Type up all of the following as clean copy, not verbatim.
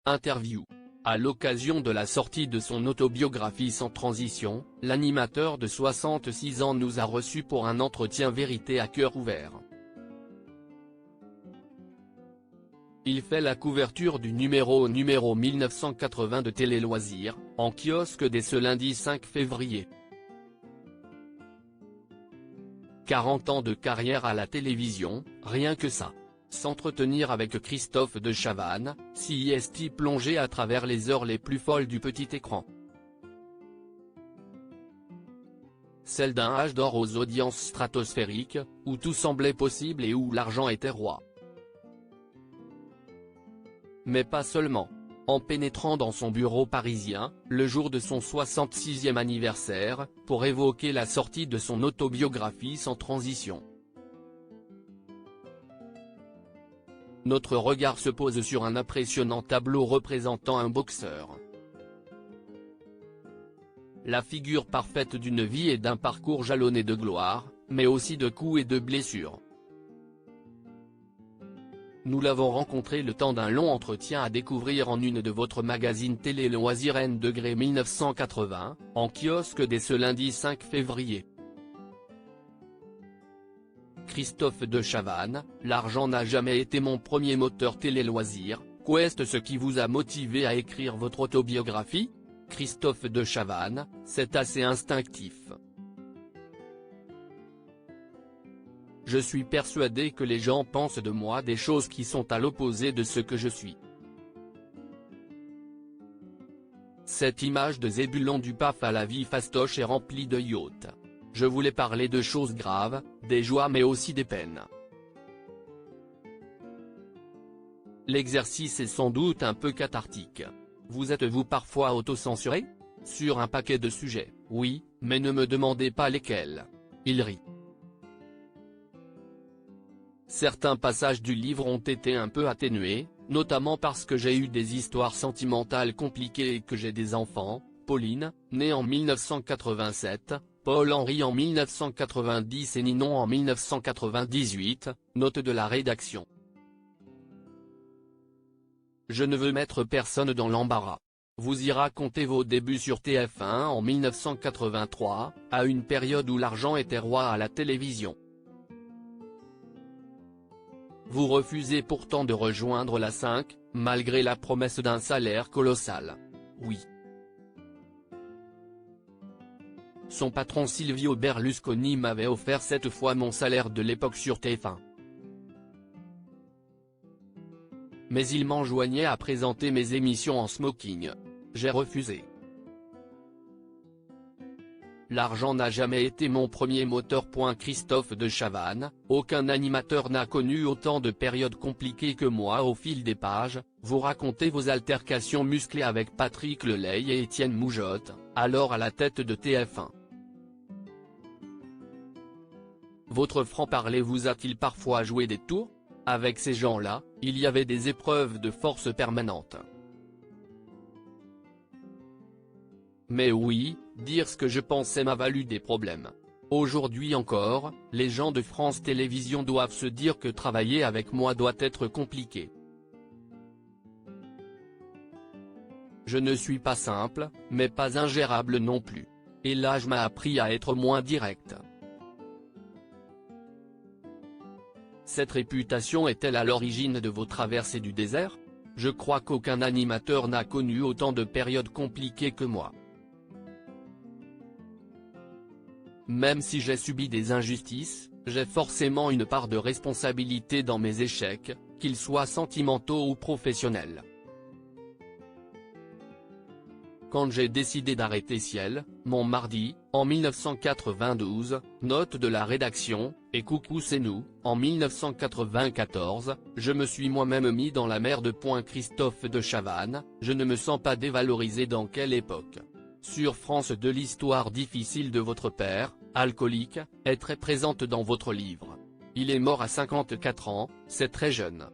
Interview. À l'occasion de la sortie de son autobiographie Sans transition, l'animateur de 66 ans nous a reçus pour un entretien vérité à cœur ouvert. Il fait la couverture du numéro 1980 de Télé Loisirs, en kiosque dès ce lundi 5 février. 40 ans de carrière à la télévision, rien que ça. S'entretenir avec Christophe de Chavannes, s'y est plongé à travers les heures les plus folles du petit écran. Celle d'un âge d'or aux audiences stratosphériques, où tout semblait possible et où l'argent était roi. Mais pas seulement. En pénétrant dans son bureau parisien, le jour de son 66e anniversaire, pour évoquer la sortie de son autobiographie Sans transition. Notre regard se pose sur un impressionnant tableau représentant un boxeur. La figure parfaite d'une vie et d'un parcours jalonné de gloire, mais aussi de coups et de blessures. Nous l'avons rencontré le temps d'un long entretien à découvrir en une de votre magazine Télé Loisirs N° 1980, en kiosque dès ce lundi 5 février. Christophe de Chavannes, l'argent n'a jamais été mon premier moteur Télé Loisirs, qu'est-ce ce qui vous a motivé à écrire votre autobiographie? Christophe de Chavannes, c'est assez instinctif. Je suis persuadé que les gens pensent de moi des choses qui sont à l'opposé de ce que je suis. Cette image de Zébulon du PAF à la vie fastoche est remplie de yachts. Je voulais parler de choses graves, des joies mais aussi des peines. L'exercice est sans doute un peu cathartique. Vous êtes-vous parfois autocensuré? Sur un paquet de sujets, oui, mais ne me demandez pas lesquels. Il rit. Certains passages du livre ont été un peu atténués, notamment parce que j'ai eu des histoires sentimentales compliquées et que j'ai des enfants, Pauline, née en 1987, Paul-Henri en 1990 et Ninon en 1998, note de la rédaction. Je ne veux mettre personne dans l'embarras. Vous y racontez vos débuts sur TF1 en 1983, à une période où l'argent était roi à la télévision. Vous refusez pourtant de rejoindre la 5, malgré la promesse d'un salaire colossal. Oui. Son patron Silvio Berlusconi m'avait offert 7 fois mon salaire de l'époque sur TF1. Mais il m'enjoignait à présenter mes émissions en smoking. J'ai refusé. L'argent n'a jamais été mon premier moteur. Christophe de Chavannes, aucun animateur n'a connu autant de périodes compliquées que moi. Au fil des pages, vous racontez vos altercations musclées avec Patrick Lelay et Étienne Moujotte, alors à la tête de TF1. Votre franc-parler vous a-t-il parfois joué des tours? Avec ces gens-là, il y avait des épreuves de force permanentes. Mais oui, dire ce que je pensais m'a valu des problèmes. Aujourd'hui encore, les gens de France Télévisions doivent se dire que travailler avec moi doit être compliqué. Je ne suis pas simple, mais pas ingérable non plus. Et l'âge m'a appris à être moins direct. Cette réputation est-elle à l'origine de vos traversées du désert? Je crois qu'aucun animateur n'a connu autant de périodes compliquées que moi. Même si j'ai subi des injustices, j'ai forcément une part de responsabilité dans mes échecs, qu'ils soient sentimentaux ou professionnels. Quand j'ai décidé d'arrêter Ciel, mon mardi, en 1992, note de la rédaction, et Coucou c'est nous, en 1994, je me suis moi-même mis dans la merde. Christophe de Chavannes, je ne me sens pas dévalorisé. Dans quelle époque? Sur France 2, l'histoire difficile de votre père, alcoolique, est très présente dans votre livre. Il est mort à 54 ans, c'est très jeune.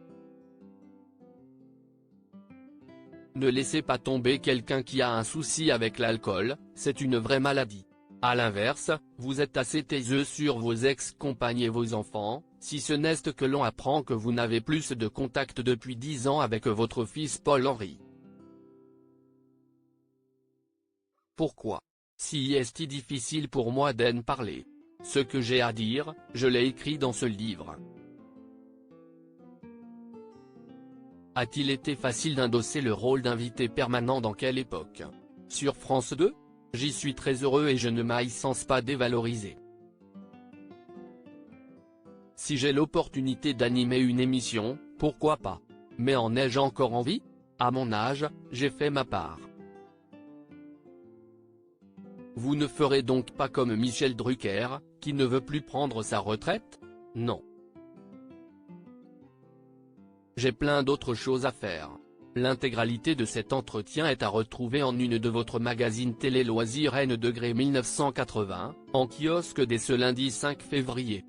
Ne laissez pas tomber quelqu'un qui a un souci avec l'alcool, c'est une vraie maladie. A l'inverse, vous êtes assez taiseux sur vos ex-compagnes et vos enfants, si ce n'est que l'on apprend que vous n'avez plus de contact depuis 10 ans avec votre fils Paul-Henri. Pourquoi? Si est-il difficile pour moi d'en parler? Ce que j'ai à dire, je l'ai écrit dans ce livre. A-t-il été facile d'endosser le rôle d'invité permanent dans quelle époque? Sur France 2? J'y suis très heureux et je ne m'aïssance pas dévalorisé. Si j'ai l'opportunité d'animer une émission, pourquoi pas? Mais en ai-je encore envie? À mon âge, j'ai fait ma part. Vous ne ferez donc pas comme Michel Drucker, qui ne veut plus prendre sa retraite? Non. J'ai plein d'autres choses à faire. L'intégralité de cet entretien est à retrouver en une de votre magazine télé loisirs N° 1980, en kiosque dès ce lundi 5 février.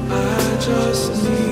I just need